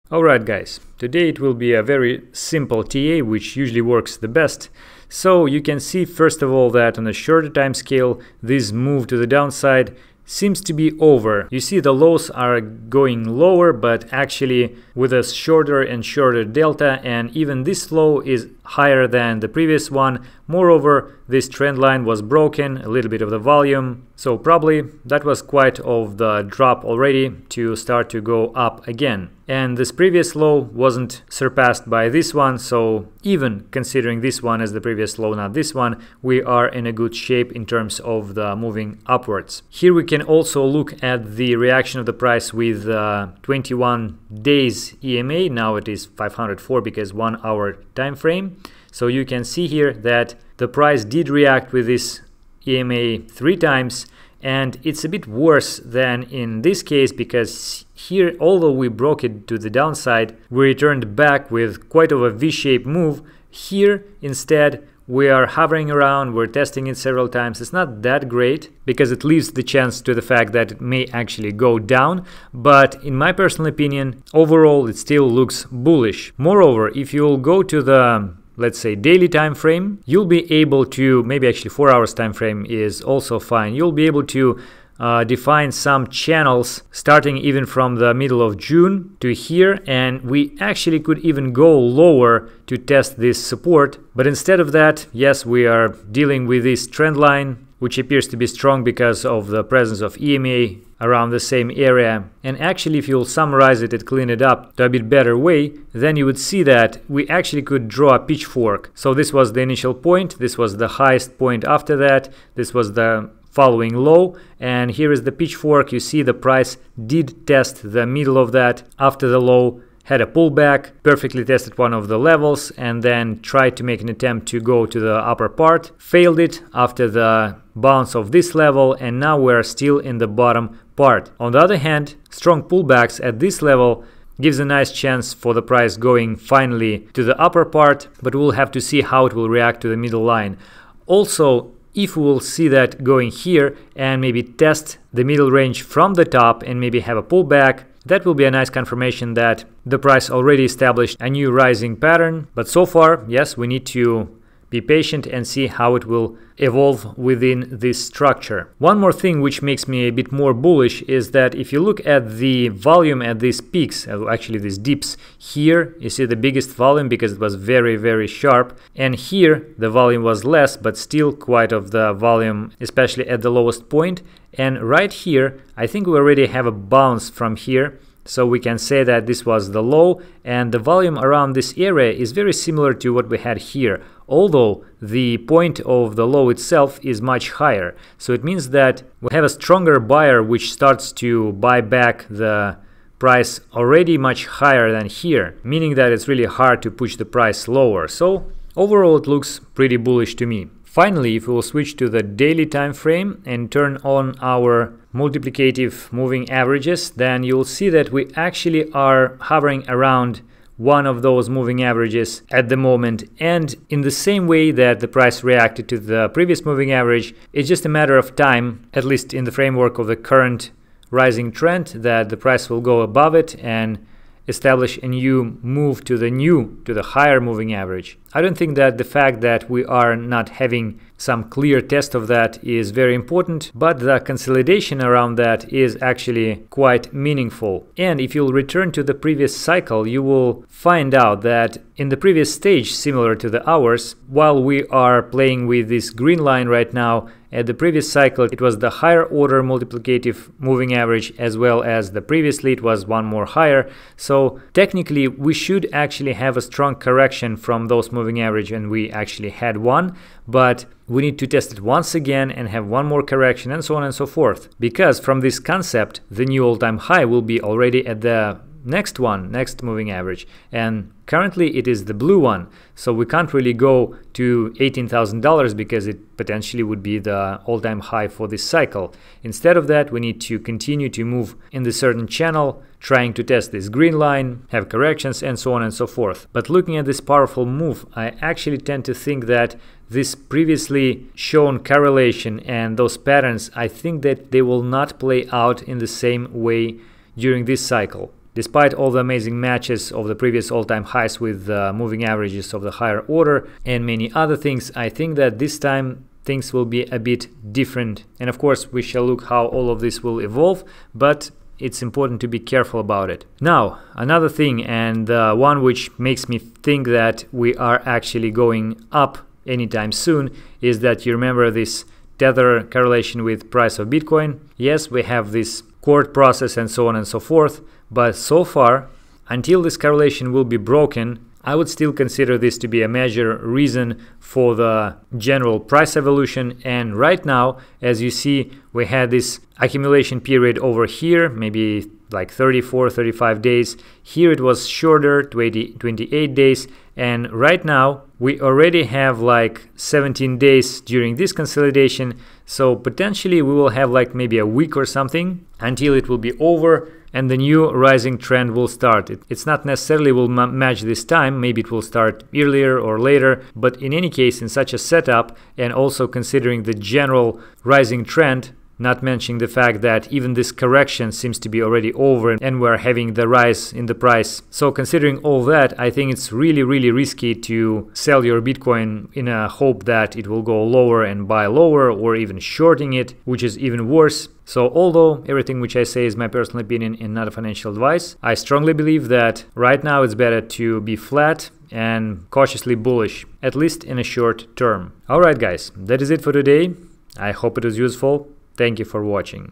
Alright guys, today it will be a very simple TA which usually works the best. So you can see first of all that on a shorter time scale this move to the downside seems to be over. You see the lows are going lower, but actually with a shorter and shorter delta, and even this low is higher than the previous one. Moreover, this trend line was broken, a little bit of the volume, so probably that was quite of the drop already to start to go up again. And this previous low wasn't surpassed by this one, so even considering this one as the previous low, not this one, we are in a good shape in terms of the moving upwards. Here we can also look at the reaction of the price with 21 days EMA. Now it is 504 because 1 hour time frame. So you can see here that the price did react with this EMA 3 times, and it's a bit worse than in this case because here, although we broke it to the downside, we returned back with quite of a V-shaped move. Here instead we are hovering around, we're testing it several times. It's not that great because it leaves the chance to the fact that it may actually go down, but in my personal opinion overall it still looks bullish. Moreover, if you'll go to the, let's say, daily time frame, you'll be able to, maybe actually 4 hours time frame is also fine, you'll be able to define some channels starting even from the middle of June to here, and we actually could even go lower to test this support. But instead of that, yes, we are dealing with this trend line which appears to be strong because of the presence of EMA around the same area. And actually if you'll summarize it and clean it up to a bit better way, then you would see that we actually could draw a pitchfork. So this was the initial point, this was the highest point after that, this was the following low, and here is the pitchfork. You see the price did test the middle of that after the low, had a pullback, perfectly tested one of the levels, and then tried to make an attempt to go to the upper part, failed it after the bounce of this level, and now we're still in the bottom part. On the other hand, strong pullbacks at this level gives a nice chance for the price going finally to the upper part, but we'll have to see how it will react to the middle line. Also, if we will see that going here and maybe test the middle range from the top and maybe have a pullback, that will be a nice confirmation that the price already established a new rising pattern. But so far, yes, we need to be patient and see how it will evolve within this structure. One more thing which makes me a bit more bullish is that if you look at the volume at these peaks, actually these dips, here you see the biggest volume because it was very sharp, and here the volume was less but still quite of the volume, especially at the lowest point. And right here I think we already have a bounce from here, so we can say that this was the low, and the volume around this area is very similar to what we had here, although the point of the low itself is much higher. So it means that we have a stronger buyer which starts to buy back the price already much higher than here, meaning that it's really hard to push the price lower. So overall it looks pretty bullish to me. Finally, if we will switch to the daily time frame and turn on our multiplicative moving averages, then you'll see that we actually are hovering around one of those moving averages at the moment, and in the same way that the price reacted to the previous moving average, it's just a matter of time, at least in the framework of the current rising trend, that the price will go above it and establish a new move to the higher moving average. I don't think that the fact that we are not having some clear test of that is very important, but the consolidation around that is actually quite meaningful. And if you'll return to the previous cycle, you will find out that in the previous stage, similar to the hours, while we are playing with this green line right now, at the previous cycle it was the higher order multiplicative moving average, as well as the previously it was one more higher. So technically we should actually have a strong correction from those moving average, and we actually had one, but we need to test it once again and have one more correction and so on and so forth, because from this concept the new all-time high will be already at the next moving average, and currently it is the blue one, so we can't really go to $18,000 because it potentially would be the all-time high for this cycle. Instead of that, we need to continue to move in the certain channel, trying to test this green line, have corrections and so on and so forth. But looking at this powerful move, I actually tend to think that this previously shown correlation and those patterns, I think that they will not play out in the same way during this cycle. despite all the amazing matches of the previous all-time highs with moving averages of the higher order and many other things, I think that this time things will be a bit different. And of course, we shall look how all of this will evolve, but it's important to be careful about it. Now, another thing, and one which makes me think that we are actually going up anytime soon, is that you remember this tether correlation with price of Bitcoin. Yes, we have this court process and so on and so forth, but so far, until this correlation will be broken, I would still consider this to be a major reason for the general price evolution. And right now, as you see, we had this accumulation period over here, maybe like 34, 35 days. Here it was shorter, 28 days. And right now, we already have like 17 days during this consolidation. So potentially we will have like maybe a week or something until it will be over and the new rising trend will start. It's not necessarily will match this time, maybe it will start earlier or later, but in any case, in such a setup, and also considering the general rising trend, not mentioning the fact that even this correction seems to be already over and we're having the rise in the price. So considering all that, I think it's really risky to sell your Bitcoin in a hope that it will go lower and buy lower, or even shorting it, which is even worse. So although everything which I say is my personal opinion and not a financial advice, I strongly believe that right now it's better to be flat and cautiously bullish, at least in a short term. Alright guys, that is it for today. I hope it was useful. Thank you for watching.